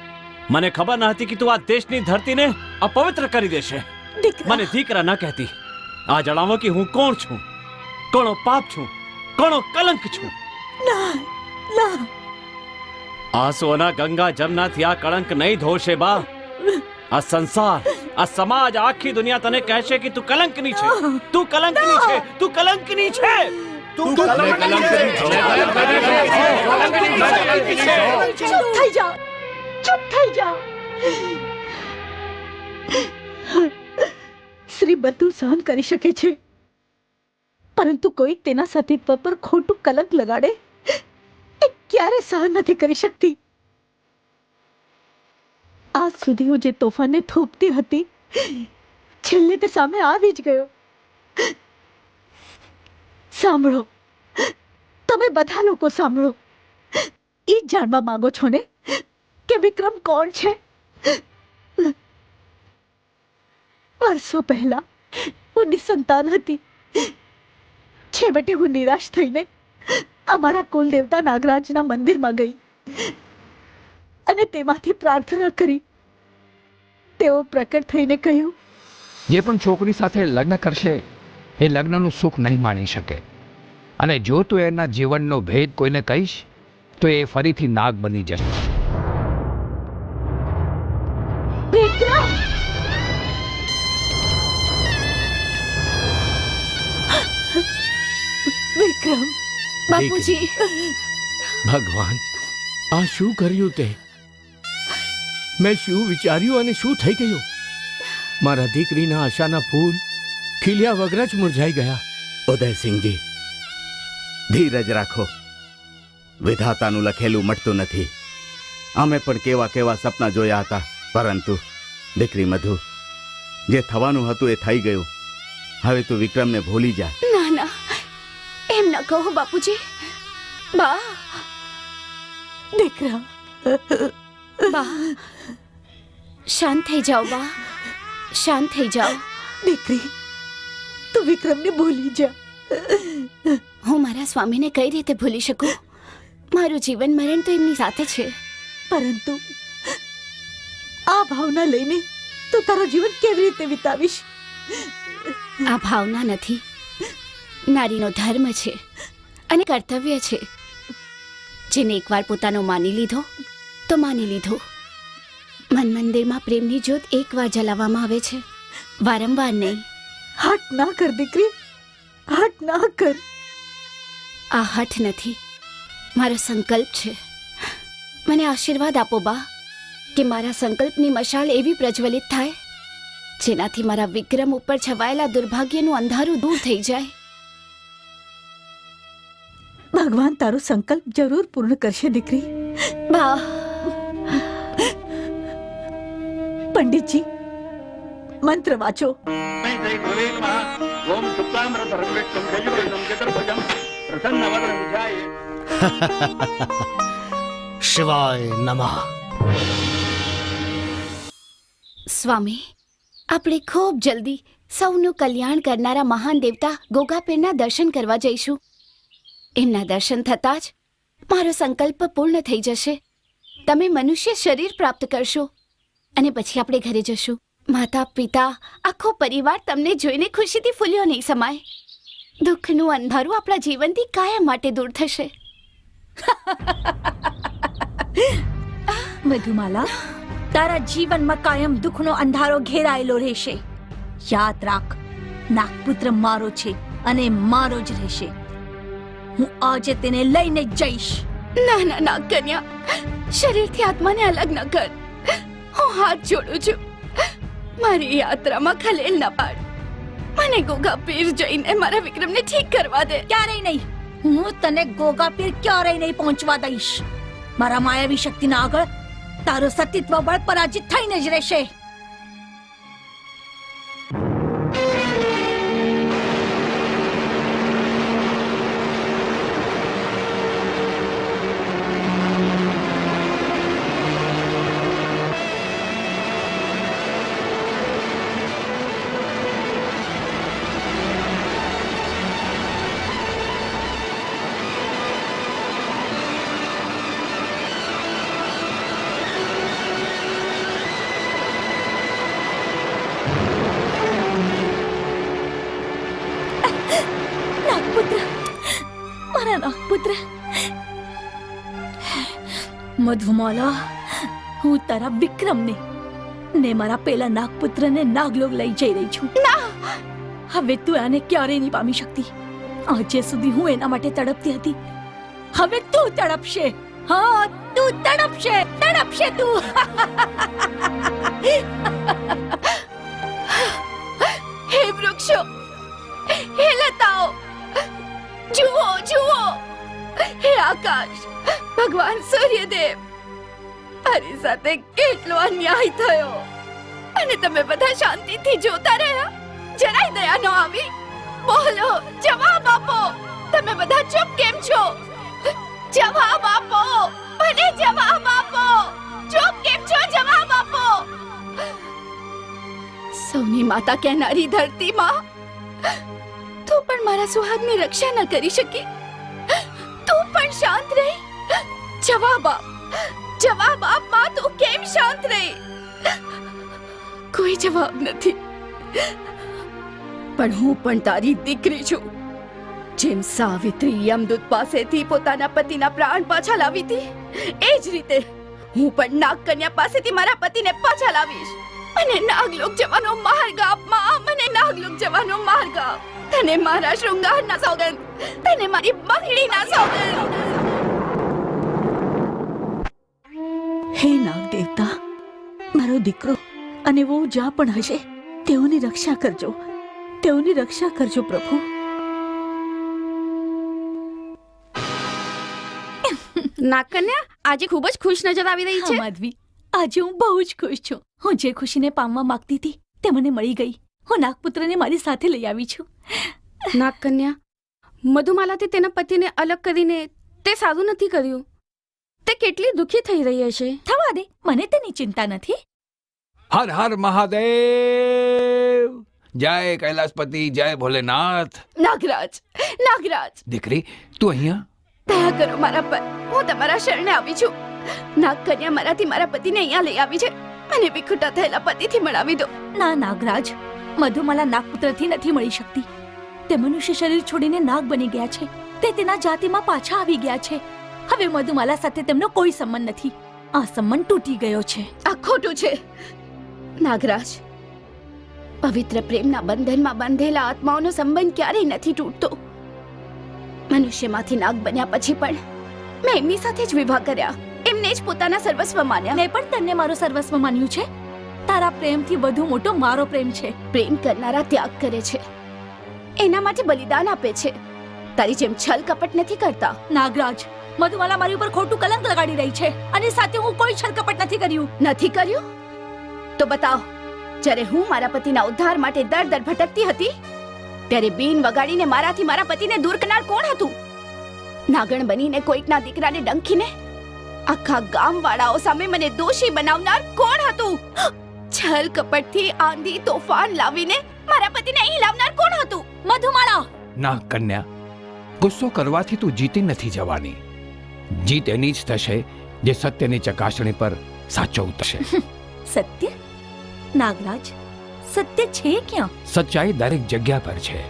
મને ખબર ન હતી કે તું આ દેશની ધરતીને અપવિત્ર કરી દેશે. દીકરા! મને દીકરા ન કહેતી. આ જણાવો કે હું કોણ છું, કોણો પાપ છું, કોણો કલંક છું. ના, ના. આંસુઓના ગંગા જમનાથી આ કળંક નહીં ધોશે બા. આ સંસાર, આ સમાજ, આખી દુનિયા તને કહેશે કે તું કલંકની છે, તું કલંકની છે, તું કલંકની છે. ચૂપ થઈ જાઓ, ચૂપ થઈ જાઓ. શ્રી બધું સહન કરી શકે છે, પરંતુ કોઈ તેના સતીત્વ પર ખોટું કલંક લગાડે એ ક્યારે સહન નથી કરી શકતી. આજ સુધી હું જે તોફાનને થોપતી હતી, છેલ્લે તે સામે આવી જ ગયો. સાંભળો, તમે બધા લોકો સાંભળો. એ જાણવા માંગો છો ને કે વિક્રમ કોણ છે? વર્ષો પહેલા હું નિસંતાન હતી. છેવટે હું નિરાશ થઈને અમારા કુલદેવતા નાગરાજના મંદિરમાં ગઈ અને તેમાંથી પ્રાર્થના કરી. તેઓ પ્રકટ થઈને કહ્યું, જે પણ છોકરી સાથે લગ્ન કરશે એ લગ્નનું સુખ નહીં માણી શકે, અને જો તું એના જીવનનો ભેદ કોઈને કહીશ તો એ ફરીથી નાગ બની જશે. વિક્રમ! વિક્રમ! બાપુજી! ભગવાન, આ શું કર્યું તે? મેં શું વિચાર્યું અને શું થઈ ગયું? મારા દીકરીના આશાના ફૂલ ખીલ્યા વગર જ મુરઝાઈ ગયા. ઉદયસિંહજી, ધીરજ રાખો. વિધાતાનું લખેલું મટતું નથી. અમે પણ કેવા કેવા સપના જોયા હતા, પરંતુ દીકરી મધુ, જે થવાનું હતું એ થઈ ગયું. હવે તું વિક્રમને ભૂલી જા. ના ના, એમ ન કહો બાપુજી. બા! દીકરા! બા, શાંત થઈ જાઓ બા, શાંત થઈ જાઓ. દીકરી, તું વિક્રમને ભૂલી જા. હું મારા સ્વામીને કઈ રીતે ભૂલી શકું? મારું જીવન મરણ તો એમની સાથે છે. પરંતુ આ ભાવના લઈને તું તારું જીવન કેવી રીતે વિતાવીશ? આ ભાવના નથી, નારીનો ધર્મ છે અને કર્તવ્ય છે. જેને એકવાર પોતાનો માની લીધો તો માની લીધો. મન મંદિરમાં પ્રેમની જ્યોત એકવાર જલાવવામાં આવે છે, વારંવાર નહીં. હટ ના કર દીકરી, હટ ના કર. આ હઠ નથી, મારો સંકલ્પ છે. મને આશીર્વાદ આપો બા કે મારા સંકલ્પની મશાલ એવી પ્રજ્વલિત થાય જેનાથી મારા વિક્રમ ઉપર છવાયેલા દુર્ભાગ્યનું અંધારું દૂર થઈ જાય. ભગવાન તારો સંકલ્પ જરૂર પૂર્ણ કરશે દીકરી. બા, પંડિતજી મંત્ર વાંચો. શિવાય નમઃ. સ્વામી, આપણે ખૂબ જલ્દી સૌનું કલ્યાણ કરનારા મહાન દેવતા ગોગાપીરના દર્શન કરવા જઈશું. એમના દર્શન થતાં જ મારો સંકલ્પ પૂર્ણ થઈ જશે. તમે મનુષ્ય શરીર પ્રાપ્ત કરશો અને પછી આપણે ઘરે જશું. માતા પિતા આખો પરિવાર તમને જોઈને ખુશીથી ફૂલ્યો નહીં સમાય. દુઃખનું અંધારું આપણા જીવનથી કાયમ માટે દૂર થશે. મધુમાલા, તારા જીવનમાં કાયમ દુઃખનો અંધારો ઘેરાયેલો રહેશે. યાદ રાખ, નાગપુત્ર મારો છે અને મારો જ રહેશે. હું આજે તેને લઈને જ જઈશ. ના ના ના કન્યા, શરીરથી આત્માને અલગ ન કર. હું હાથ જોડું છું. મારી યાત્રામાં ખલેલ ન પાડ. મને ગોગા પીર જઈને મારા વિક્રમને ઠીક કરવા દે. ક્યારેય નહીં. હું તને ગોગાપીર ક્યારેય નહીં પહોંચવા દઈશ. મારા માયાવી શક્તિના આગળ તારો સતીત્વ બળ પરાજિત થઈને જ રહેશે. નાગપુત્ર, મધુમાલા, હું તારા વિક્રમને ને મારા પેલા નાગપુત્રને નાગલોક લઈ જઈ રહી છું. હવે તું આને ક્યારેય નહીં પામી શકતી. આજે સુધી હું એના માટે તડપતી હતી. હવે તું તડપશે. હા, તું તડપશે, તડપશે તું. હે વૃક્ષો, હે લતાઓ, જુઓ જુઓ. હે આકાશ, ભગવાન સૂર્યદેવ, મારી સાથે કેટલો અન્યાય થયો અને તમે બધા શાંતિથી જોતા રહ્યા. જરાય દયા ન આવી. બોલો, જવાબ આપો. તમે બધા ચૂપ કેમ છો? જવાબ આપો, મને જવાબ આપો. ચૂપ કેમ છો? જવાબ આપો. સૌની માતા કહેનારી ધરતી માં તું પણ મારા સુહાગની રક્ષા ન કરી શકી. તું પણ શાંત રહી. જવાબ આપ, જવાબ આપ માં. તું કેમ શાંત રહી? કોઈ જવાબ નથી. પણ હું પણ તારી દીકરી છું. જેમ સાવિત્રી યમદૂત પાસેથી પોતાના પતિના પ્રાણ પાછા લાવી હતી, એ જ રીતે હું પણ નાગકન્યા પાસેથી મારા પતિને પાછા લાવીશ. મને નાગલોક જવાનો માર્ગ આપ માં. મને નાગલોક જવાનો માર્ગ આપ. તને મારા શૃંગારના સોગંદ, તને મારી બંગડીના સોગંદ. હે નાગ દેવતા, મારો દીકરો અને વો જ્યાં પણ હશે તેઓની રક્ષા કરજો. તેઓની રક્ષા કરજો પ્રભુ. નાગકન્યા આજે ખૂબ જ ખુશ નજર આવી રહી છે. હા માધવી, આજે હું બહુ જ ખુશ છું. હું જે ખુશીને પામવા માંગતી હતી તે મને મળી ગઈ. હું નાગપુત્રને મારી સાથે લઈ આવી છું. નાગકન્યા, મધુમાલાથી તેના પતિને અલગ કરીને તે સારું નથી કર્યું. તે કેટલી દુઃખી થઈ રહી હશે. થવા દે, મને તેની ચિંતા નથી. હર હર મહાદેવ. જય કૈલાસપતિ, જય ભોલેનાથ. નાગરાજ, નાગરાજ, દીકરી, તું અહીંયા? દયા કરો મારા પર. હું તમારા શરણે આવી છું. નાગકન્યા મારાથી મારા પતિને અહીંયા લઈ આવી છે. મને વિખૂટા થયેલા પતિથી મળાવી દો. ના નાગરાજ, મધુમાલા નાગપુત્રથી નથી મળી શકતી. તે મનુષ્ય શરીર છોડીને નાગ બની ગયા છે. તે તેના જાતિમાં પાછા આવી ગયા છે. હવે મધુમાલા સાથે તેમનો કોઈ સંબંધ નથી. આ સંબંધ તૂટી ગયો છે. આ ખોટું છે નાગરાજ. પવિત્ર પ્રેમના બંધનમાં બંધેલા આત્માઓનો સંબંધ ક્યારેય નથી તૂટતો. મનુષ્યમાંથી નાગ બન્યા પછી પણ મેં એમની સાથે જ વિવાહ કર્યા. એમને જ પોતાના સર્વસ્વ માન્યા. મેં પણ તને મારો સર્વસ્વ માન્યું છે. તારા પ્રેમથી વધુ મોટો મારો પ્રેમ છે. પ્રેમ કરનારા ત્યાગ કરે છે, એના માટે બલિદાન આપે છે. તારી જેમ છલ કપટ નથી કરતા. નાગરાજ, મધુમાલા મારી ઉપર ખોટું કલંક લગાડી રહી છે અને સાથે હું કોઈ છલકપટ નથી કર્યું. નથી કર્યું તો બતાવ. જ્યારે હું મારા પતિના ઉદ્ધાર માટે દર દર ભટકતી હતી ત્યારે બીન વગાડીને મારાથી મારા પતિને દૂર કરનાર કોણ હતું? નાગણ બનીને કોઈકના દીકરાને ડંખીને આખા ગામવાળાઓ સામે મને દોષી બનાવનાર કોણ હતું? છલ કપટથી આંધી તોફાન લાવીને મારા પતિને અહીં લાવનાર કોણ હતું? મધુમાલા, ના કન્યા, ગુસ્સો કરવાથી તું જીતી નથી જવાની. જીત એની જ થશે જે સત્યની ચકાસણી પર સાચો ઉતરશે. સત્ય? નાગરાજ, સત્ય છે ક્યાં? સચ્ચાઈ દરેક જગ્યા પર છે,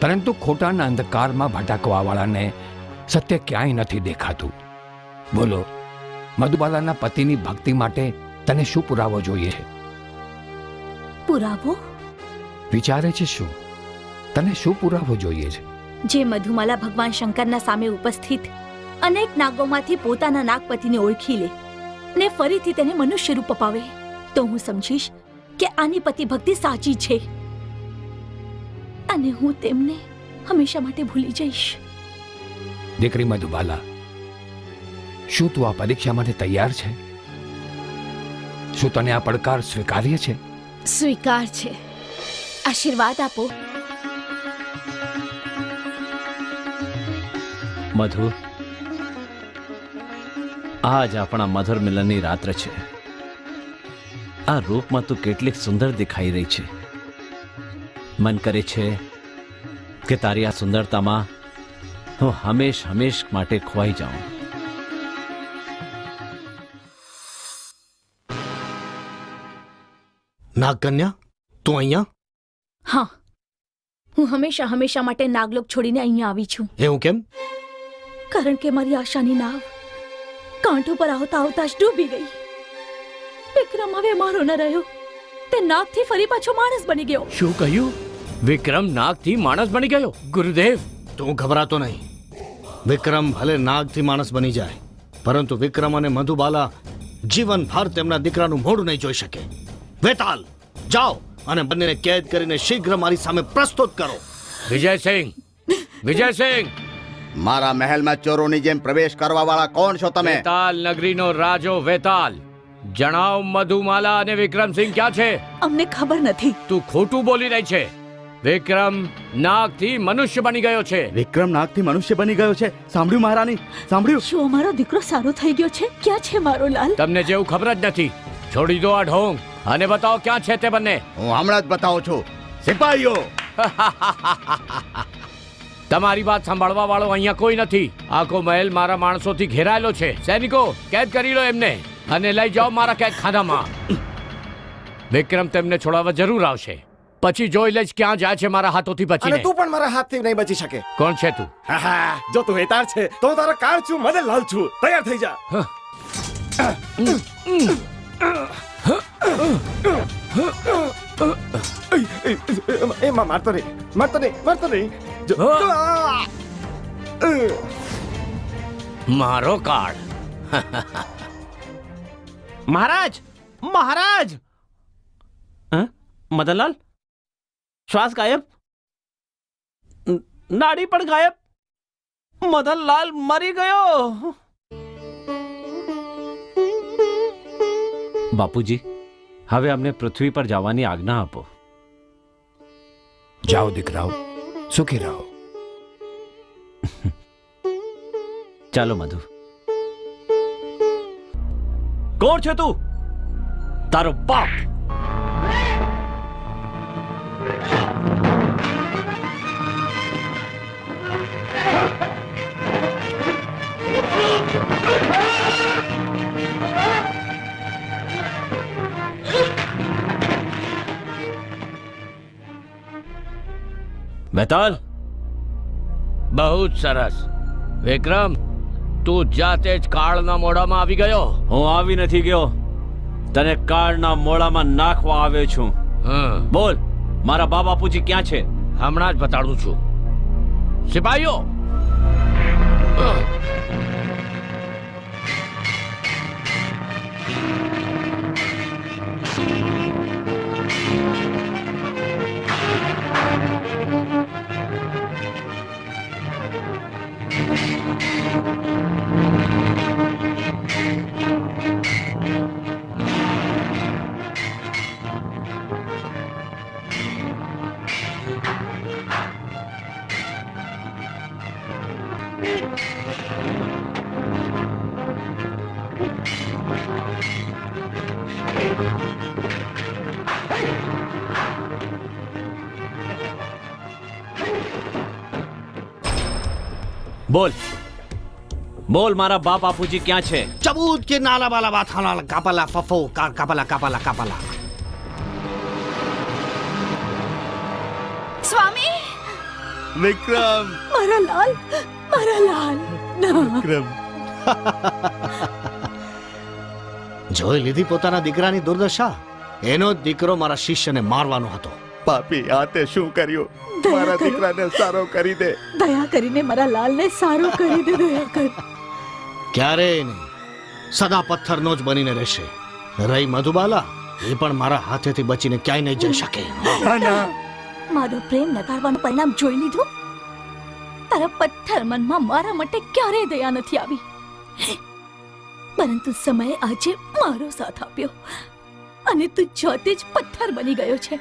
પરંતુ ખોટાના અંધકારમાં ભટકવા વાળાને સત્ય ક્યાંય નથી દેખાતું. બોલો, મધુબાલાના પતિની ભક્તિ માટે તને શું પુરાવો જોઈએ છે? પુરાવો? વિચારે છે શું? તને શું પુરાવો જોઈએ છે? જે મધુમાલા ભગવાન શંકરના સામે ઉપસ્થિત અનેક નાગોમાંથી પોતાના નાગપતિને ઓળખી લે ને ફરીથી તેને મનુષ્ય રૂપ અપાવે તો હું સમજીશ કે આની પતિ ભક્તિ સાચી છે અને હું તેમને હંમેશા માટે ભૂલી જઈશ. દીકરી મધુબાલા, શું તું આ પરીક્ષા માટે તૈયાર છે? શું તને આ પડકાર સ્વીકાર્ય છે? સ્વીકાર છે. આશીર્વાદ આપો. મધુ, આજ આપણા મધુર મિલનની રાત્ર છે. આ રૂપમાં તું કેટલીક સુંદર દેખાઈ રહી છે. મન કરે છે કે તારી આ સુંદરતામાં હું હંમેશ હંમેશ માટે ખોવાઈ જાઉં. નાગકન્યા, તું અહીંયા? હા, હું હંમેશા હંમેશા માટે નાગલોક છોડીને અહીંયા આવી છું. એવું કેમ? કારણ કે મારી આશાની નાવ કાંઠો પર આવતા આવતા જ ડૂબી ગઈ. વિક્રમ હવે મારો ન રહ્યો. તે નાગથી ફરી પાછો માણસ બની ગયો. શું કહ્યું? વિક્રમ નાગથી માણસ બની ગયો? ગુરુદેવ, તું ઘબરાતો નહીં. વિક્રમ ભલે નાગથી માણસ બની જાય, પરંતુ વિક્રમ અને મધુબાલા જીવનભર તેમના દીકરાનું મોઢું નહીં જોઈ શકે. વેતાલ, જાઓ અને બંનેને કેદ કરીને શીઘ્ર મારી સામે પ્રસ્તુત કરો. વિજયસિંહ, વિજયસિંહ! મારા મહેલમાં ચોરોની જેમ પ્રવેશ કરવા વાળા કોણ છો તમે? વેતાલ નગરીનો રાજો વેતાલ, જણાવ મધુમાલા અને વિક્રમસિંહ ક્યાં છે? અમને ખબર નથી. તું ખોટું બોલી રહી છે. વિક્રમ નાગથી મનુષ્ય બની ગયો છે. વિક્રમ નાગથી મનુષ્ય બની ગયો છે. સાંભળ્યું મહારાણી? સાંભળ્યું? શું અમારો દીકરો સારો થઈ ગયો છે? ક્યાં છે મારો લાલ? તમને જેવું ખબર જ નથી. છોડી દો આ ઢોંગ અને બતાવો ક્યાં છે તે બંને. હું હમણાં જ બતાવું છું. સિપાહીઓ! તમારી વાત સાંભળવા વાળો અહીંયા કોઈ નથી. આખો મહેલ મારા માણસોથી ઘેરાયેલો છે. સૈનિકો, કેદ કરી લો એમને અને લઈ જાઓ મારા કેદખાનામાં. વિક્રમ તેમને છોડાવવા જરૂર આવશે. પછી જોઈ લઈશ ક્યાં જાય છે મારા હાથોથી અને બચીને. તું પણ મારા હાથથી નહીં બચી શકે. કોણ છે તું? હા, જો તું વેતાર છે તો હું તારો કાળ છું, મદન લાલ છું. તૈયાર થઈ જા. એમાં મારતો નહીં, મારતો નહીં, મારતો નહીં. મારો કાર્ડ. મહારાજ, મહારાજ! મદનલાલ, શ્વાસ ગાયબ, નાડી પણ ગાયબ. મદનલાલ મરી ગયો. બાપુજી, હવે અમને પૃથ્વી પર જવાની આજ્ઞા આપો. જાઓ દીકરાઓ, સુખી રહો. ચાલો મધુ. કોણ છે તું? તારો બાપ! વેતાલ, બહુ જ સરસ. વિક્રમ, તું જાતે જ કાળના મોઢામાં આવી ગયો. હું આવી નથી ગયો, તને કાળના મોડામાં નાખવા આવ્યો છું. બોલ, મારા બા બાપુજી ક્યાં છે? હમણાં જ બતાડું છું. સિપાહીઓ, બોલ બોલ, મારા બા બાપુજી ક્યાં છે? ચબૂત કે નાલા બાલા બાથાલા કાપલા ફફો કાપલા કાપલા કાપલા. સ્વામી, વિક્રમ મારા લાલ, મારા લાલ. ના. વિક્રમ જોઈ લીધી પોતાના દીકરાની દુર્દશા. એનો જ દીકરો મારા શિષ્યને મારવાનો હતો. પાપી, આ તે શું કર્યું? દયા મારા કરો. દીકરાને સારો કરી દે. દયા કરીને મારા લાલને સારું કરી દે. દયા કર. ક્યારેય નહીં, સદા પથ્થરનો જ બનીને રહેશે. રહી મધુબાલા, એ પણ મારા હાથેથી બચીને ક્યાંય નહીં જઈ શકે. ના ના, મારો પ્રેમ નકારવાનું પરિણામ જોઈ લીધું. તારા પથ્થર મનમાં મારા માટે ક્યારેય દયા નથી આવી, પરંતુ સમયે આજે મારો સાથ આપ્યો અને તું જાતે જ પથ્થર બની ગયો છે.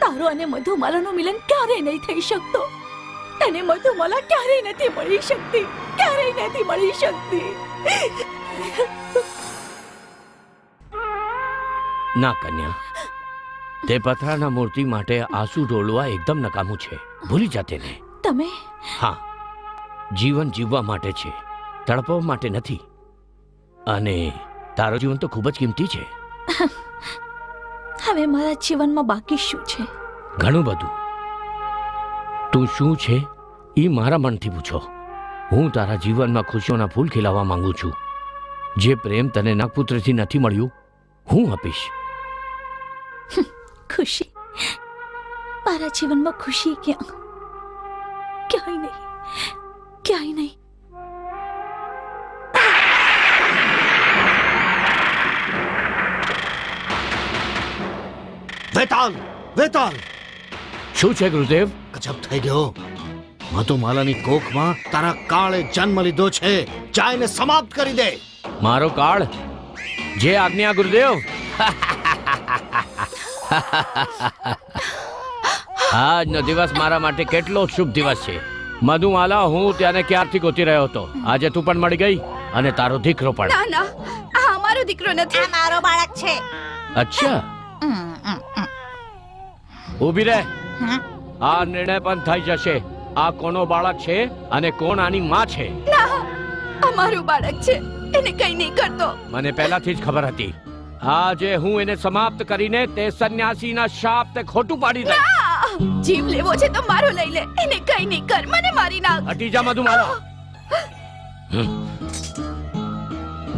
તારો અને મધુમાલાનું મિલન ક્યારેય નહીં થઈ શકતો. તને મધુમાલા ક્યારેય નથી મળી શકતી, ક્યારેય નથી મળી શકતી. ના કન્યા, તે પથરાના મૂર્તિ માટે આંસુ ઢોળવા એકદમ નકામું છે. ભૂલી જા તેને. તમે હા, જીવન જીવવા માટે છે, તડપવા માટે નથી. અને તારો જીવન તો ખૂબ જ કિંમતી છે. હવે મારા જીવનમાં બાકી શું છે? ઘણું બધું. તું શું છે એ મારા મનથી પૂછો. હું તારા જીવનમાં ખુશીઓના ફૂલ ખીલાવવા માંગુ છું. જે પ્રેમ તને નાગપુત્રથી નથી મળ્યું, હું આપીશ. ખુશી? મારા જીવનમાં ખુશી ક્યાં? ક્યાંય નહીં, ક્યાંય નહીં. વેતાલ, વેતાલ, શું છે ગુરુદેવ? ગજબ થઈ ગયો. મધુમાલાની કોખમાં તારા કાળે જન્મ લીધો છે. જાયને સમાપ્ત કરી દે. મારો કાળ? જે આજ્ઞા ગુરુદેવ. આજનો દિવસ મારા માટે કેટલો શુભ દિવસ છે. મધુમાલા, હું ત્યાંને ક્યારથી ગોતી રહ્યો હતો. આજે તું પણ મળી ગઈ અને તારો દીકરો પણ. ના ના, આ અમારો દીકરો નથી. આ મારો બાળક છે. અચ્છા, ઊભી રહે. આ નિર્ણય પણ થઈ જશે. આ કોનો બાળક છે અને કોણ આની માં છે? ના, અમારું બાળક છે. એને કઈ નહીં કરતો. મને પહેલાથી જ ખબર હતી. આજે હું એને સમાપ્ત કરીને તે સંન્યાસીના શાપ તે ખોટું પાડી દે. જીવ લેવો છે તો મારો લઈ લે. એને કઈ નહીં કર, મને મારી નાખ. હટી જા મધુમાલા.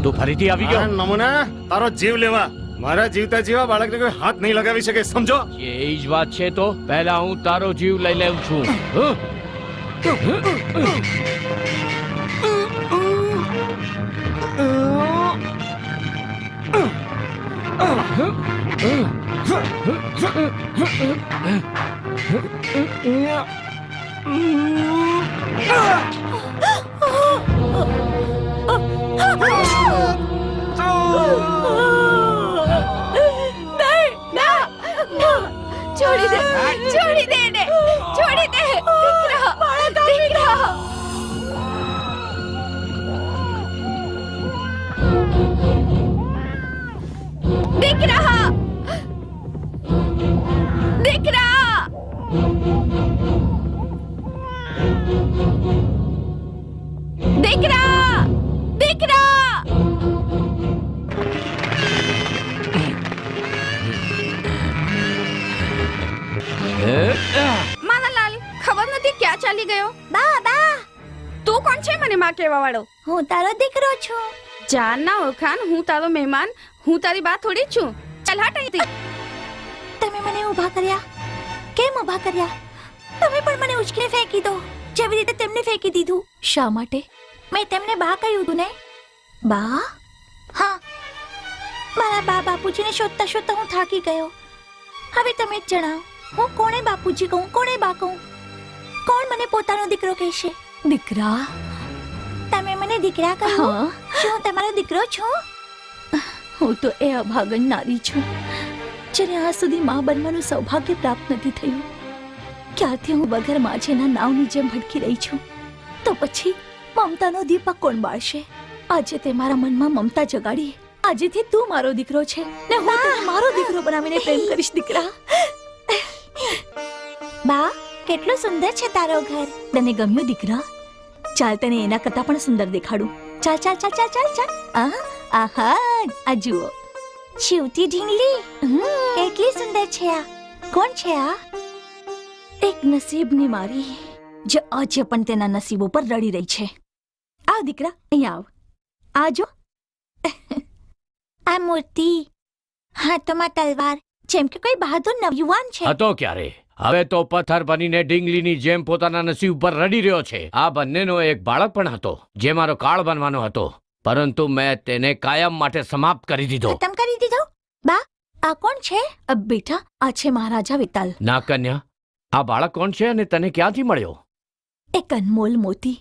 તું ફરીથી આવી ગયો. નમૂના તારો જીવ લેવા. મારા જીવતા જીવા બાળકને કોઈ હાથ નહીં લગાવી શકે, સમજો? એ જ વાત છે તો પહેલા હું તારો જીવ લઈ લઉં છું. છોડી દે, છોડી દે એને. છોડી દે. દીકરા, દીકરા, દીકરા, દીકરા, દીકરા, દીકરા. માનલાલ, ખબર નથી ક્યાં ચાલી ગયો? બા બા તું કોણ છે મને માં કહેવા વાળો? હું તારો દીકરો છું. જાનના ઓળખાણ, હું તારો મહેમાન, હું તારી બા થોડી જ છું. ચાલ હટ અહીંથી. તમે મને ઊભા કર્યા. કેમ ઊભા કર્યા? તમે પણ મને ઉચકીને ફેંકી દો જેવી રીતે તેમને ફેંકી દીધું. શા માટે? મેં તેમને બા કહ્યું હતું ને. બા? હા, મારા બા બાપુજીને શોધતા શોધતા હું થાકી ગયો. હવે તમે જ જણાવો, હું કોણે બાપુજી કહું, કોણે બા કહું? કોણ મને પોતાનો દીકરો કહેશે? દીકરા? તમે મને દીકરા કહો? શું હું તમારો દીકરો છું? હું તો એ અભાગન નારી છું જેને આજ સુધી માં બનવાનું સૌભાગ્ય પ્રાપ્ત નથી થયું. ક્યારથી હું વગર માછીના નાવની જેમ ભટકી રહી છું. તો પછી મમતાનો દીપક કોણ બાળશે? આજે તે મારા મનમાં મમતા જગાડી. આજેથી તું મારો દીકરો છે ને હું તને મારો દીકરો બનાવીને પ્રેમ કરીશ. દીકરા. બા, કેટલું સુંદર છે તારો ઘર. તને ગમ્યું દીકરા? ચાલ તને એના કરતા પણ સુંદર દેખાડું. ચાલ ચાલ ચાલ ચાલ ચાલ ચાલ. આહા, આ જુઓ. ચીવતી ઢીંગલી, કેટલી સુંદર છે આ. કોણ છે આ? એક નસીબની મારી જે આજે પણ તેના નસીબો પર રડી રહી છે. આવ દીકરા, અહીંયા આવ. આ જો આ મૂર્તિ, હાથમાં તલવાર, જેમ કે કોઈ બહાદુર નવયુવાન છે. હતો ક્યારે? હવે તો પથ્થર બનીને ડીંગલીની જેમ પોતાના નસીબ પર રડી રહ્યો છે. આ બંનેનો એક બાળક પણ હતો જે મારો કાળ બનવાનો હતો, પરંતુ મેં તેને કાયમ માટે સમાપ્ત કરી દીધો. ખતમ કરી દીધો? બા, આ કોણ છે? બેટા, આ છે મહારાજા વિતાલ. ના કન્યા, આ બાળક કોણ છે અને તને ક્યાંથી મળ્યો? એક અનમોલ મોતી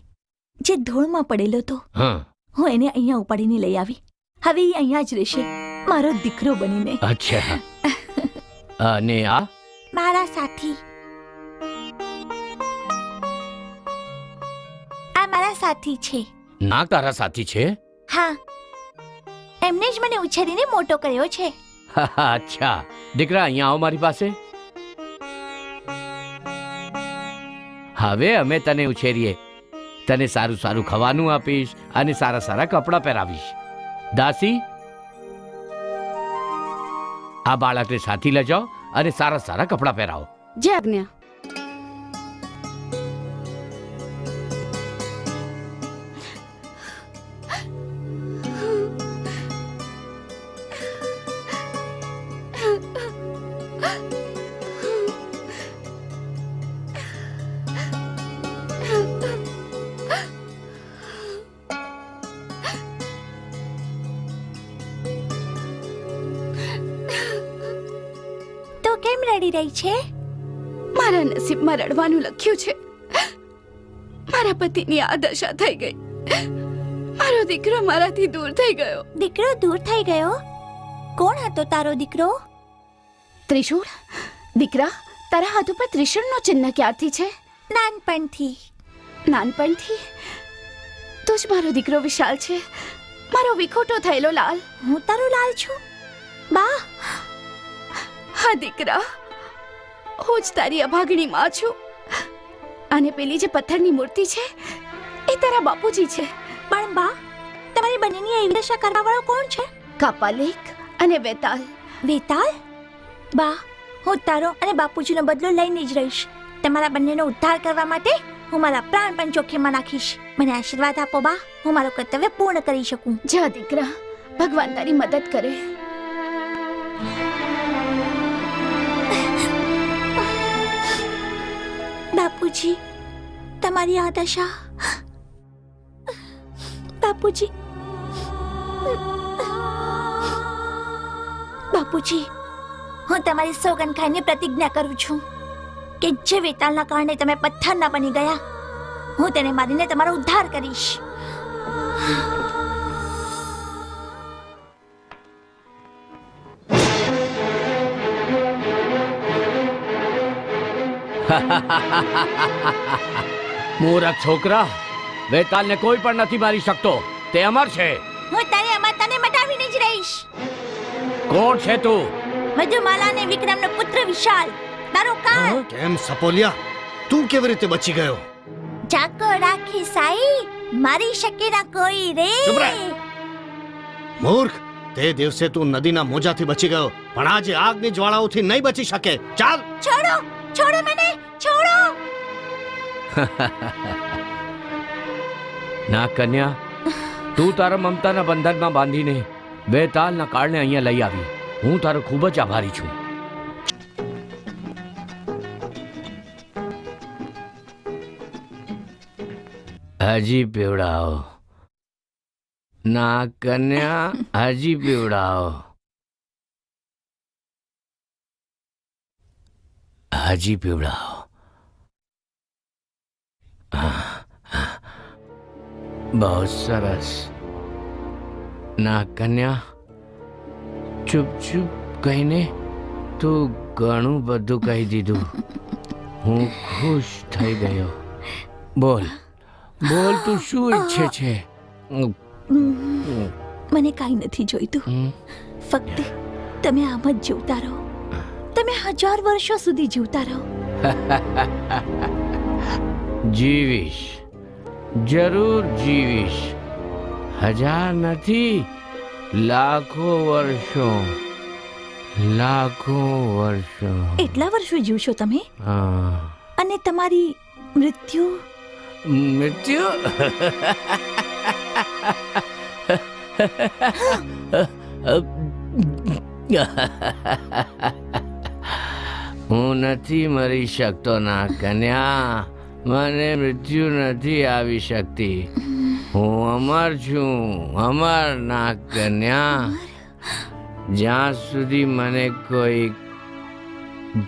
જે ધૂળમાં પડેલો હતો. હા, હું એને અહીંયા ઉપાડીને લઈ આવી. હવે એ અહીંયા જ રહેશે મારો દીકરો બનીને. અચ્છા. અને આ મારા સાથી. આ મારા સાથી છે. ના, તારા સાથી છે? હા, એમને જ મને ઉછેરીને મોટો કર્યો છે. અચ્છા દીકરા, અહીંયા આવો મારી પાસે. હવે અમે તને ઉછેરીએ, તને સારું સારું ખાવાનું આપીશ અને સારા સારા કપડાં પહેરાવીશ. દાસી, આ બાળકને સાથી લઈ જાઓ અને સારા સારા કપડાં પહેરાવો. જે આજ્ઞા. કેમ રડી રહી છે? મારા નસીબમાં રડવાનું લખ્યું છે. મારા પતિની આ દશા થઈ ગઈ. મારો દીકરો મારાથી દૂર થઈ ગયો. દીકરો દૂર થઈ ગયો? કોણ હતો તારો દીકરો? ત્રિશૂળ. દીકરા, તારા હાથ ઉપર ત્રિશૂળનો ચિહ્ન ક્યારથી છે? નાનપણથી. નાનપણથી? તું જ મારો દીકરો વિશાલ છે, મારો વિખોટો થયેલો લાલ. હું તારો લાલ છું? બા, હા દીકરા, હું જ તારી અભાગણી માં છું. અને પેલી જે પથ્થરની મૂર્તિ છે એ તારા બાપુજી છે. પણ બા, તમારી બંનેની એવી દશા કરવા વાળો કોણ છે? કાપાલેક અને વેતાલ. વેતાલ? બા, હું તારો અને બાપુજીનો બદલો લઈને જ રહીશ. તમારા બંનેનો ઉદ્ધાર કરવા માટે હું મારા પ્રાણ પણ જોખમમાં નાખીશ. મને આશીર્વાદ આપો બા, હું મારું કર્તવ્ય પૂર્ણ કરી શકું. જા દીકરા, ભગવાન તારી મદદ કરે. બાપુજી, તમારી આ દશા. બાપુજી, બાપુજી, હું તમારી સોગંદ ખાઈને પ્રતિજ્ઞા કરું છું કે જે વેતાલના કારણે તમે પથ્થરના બની ગયા, હું તેને મારીને તમારો ઉદ્ધાર કરીશ. મૂરખ છોકરા, વેતાલને કોઈ પણ નથી મારી શકતો. તે અમર છે. હું તારી અમરતાને મટાવીને જ રહીશ. કોણ છે તું? મધુમાલા અને વિક્રમનો પુત્ર વિશાલ, તારો કાળ. કેમ સપોલિયા, તું કેવી રીતે બચી ગયો? ચાકો રાખી સાઈ, મારી શકે ના કોઈ રે. ચૂપ રહે. મૂર્ખ, તે દિવસે તું નદીના મોજાથી બચી ગયો, પણ આજે આગની જ્વાળાઓથી નહીં બચી શકે. ચાલ. છોડો, છોડો મને, છોડો. ના કન્યા, તું તારા મમતાના બંધનમાં બાંધીને બે તાલના કાળને અહીંયા લઈ આવી. હું તારો ખૂબ જ આભારી છું. હજી પીવડાવો. ના કન્યા, હજી પીવડાવો. હજી પીવડાવો. બહુ સરસ. ના કન્યા, ચૂપ ચૂપ કહીને તું ઘણું બધું કહી દીધું. હું ખુશ થઈ ગયો. બોલ બોલ, તું શું ઈચ્છે છે? મને કાંઈ નથી જોઈતું. ફક્ત તમે આમ જ જીવતા રહો. તમે 1000 વર્ષો સુધી જીવતા રહો. જીવીશ, જરૂર જીવીશ. 1000 નથી, લાખો વર્ષો. લાખો વર્ષો. એટલા વર્ષો જીવશો તમે? હા. અને તમારી મૃત્યુ? મૃત્યુ? હું નથી મરી શકતો ના કન્યા. મને મૃત્યુ નથી આવી શકતી. હું અમર છું, અમર ના કન્યા. જ્યાં સુધી મને કોઈ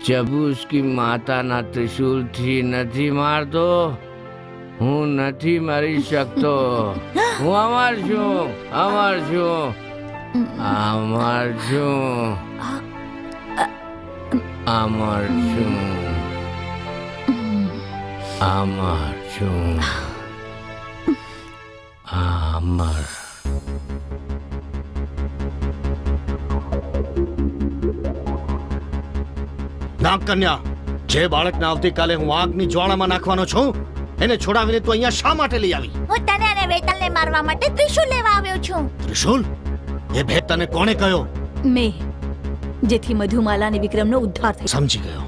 જબૂસકી માતાના ત્રિશૂલથી નથી મારતો, હું નથી મરી શકતો. હું અમર છું, અમર છું, અમર છું, અમર છું, અમર છું, અમર. નાગ કન્યા, જે બાળકને આવતીકાલે હું આગની જ્વાળામાં નાખવાનો છું, એને છોડાવીને તું અહીંયા શા માટે લઈ આવી? હું તને અને વેતાલને મારવા માટે ત્રિશૂલ લેવા આવ્યો છું. ત્રિશુલ? એ ભેદ તને કોણે કહ્યો? મેં, જેથી મધુમાલા અને વિક્રમનો ઉદ્ધાર થઈ. સમજી ગયો.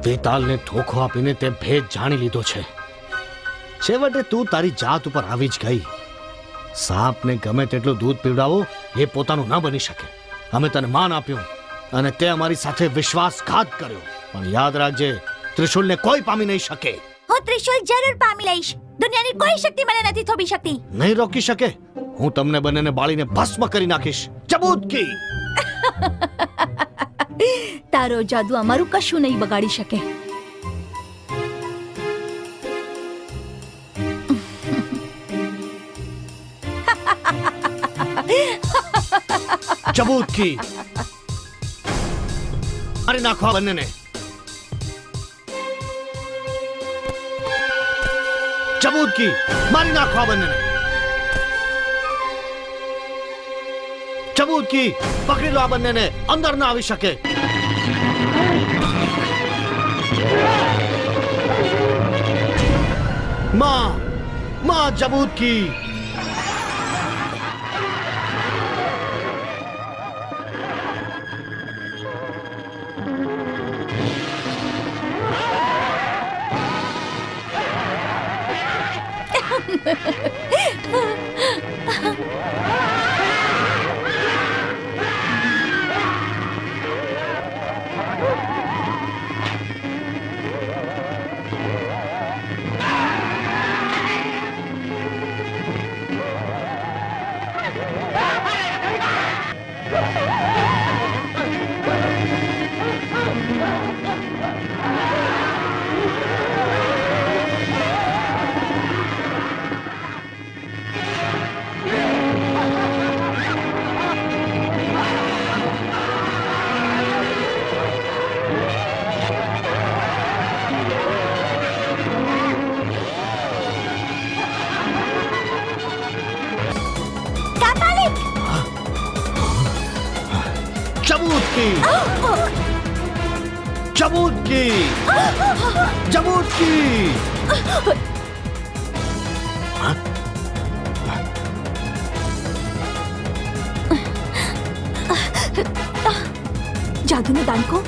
વેતાલને ધોખો આપીને તે ભેદ જાણી લીધો છે. છેવટે તું તારી જાત ઉપર આવી જ ગઈ. સાપને ગમે તેટલું દૂધ પીવડાવો એ પોતાનું ન બની શકે. અમે તને માન આપ્યું અને તે અમારી સાથે વિશ્વાસઘાત કર્યો. પણ યાદ રાખજે, ત્રિશુલને કોઈ પામી નહીં શકે. હું ત્રિશૂલ જરૂર પામી લઈશ. દુનિયાની કોઈ શક્તિ મને નથી થોભી શકતી. નહીં રોકી શકે. હું તમને બંનેને બાળીને ભસ્મ કરી નાખીશ. ચબૂતકી! તારો જાદુ અમારું કશું નહીં બગાડી શકે. ચબૂતકી! મારી નાખવા બંનેને. ચબૂતકી! મારી નાખવા બંનેને. ચબૂતકી! પકડી લો આ બંનેને, અંદર ના આવી શકે. માં ચબૂતકી! Jabuti! Jabuti! Jabuti! જાદુનો દાનકો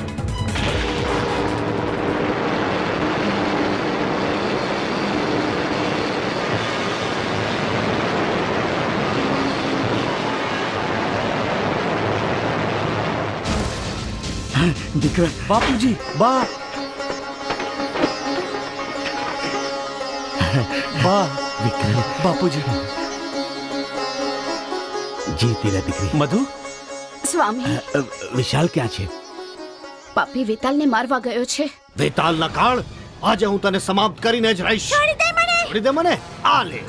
દીકરા બાપુજી બા બા વિક્રમ બાપુજી જી તેરા દીકરી મધુ સ્વામી વિશાલ ક્યાં છે? પાપી વેતાલને મારવા ગયો છે. વેતાલના કાળ આજે હું તને સમાપ્ત કરીને જ રહીશ. છોડી દે મને. આ લે.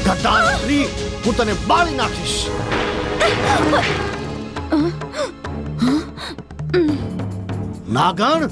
ગદ્દાર સ્ત્રી, હું તને બાળી નાખીશ. નાગણ.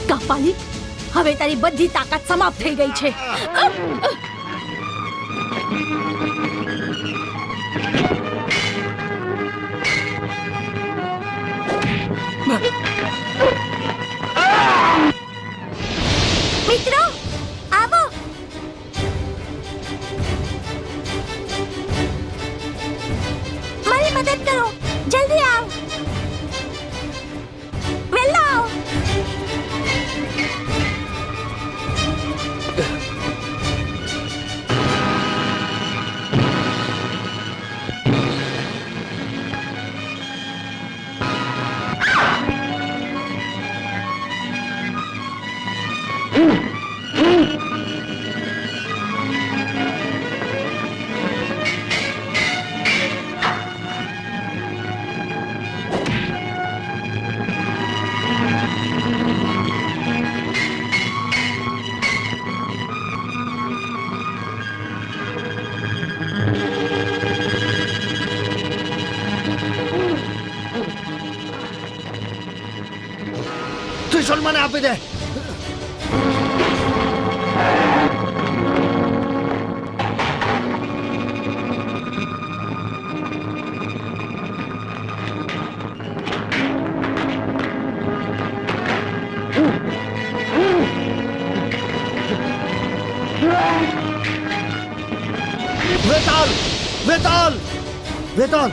કાપાલી, હવે તારી બધી તાકાત સમાપ્ત થઈ ગઈ છે. મિત્રો, આવો. મારી મદદ કરો. જલ્દી આવ. વહેલા આવ. ત્રિશૂલ મને આપી દે. વેતાલ, વેતાલ, વેતાલ.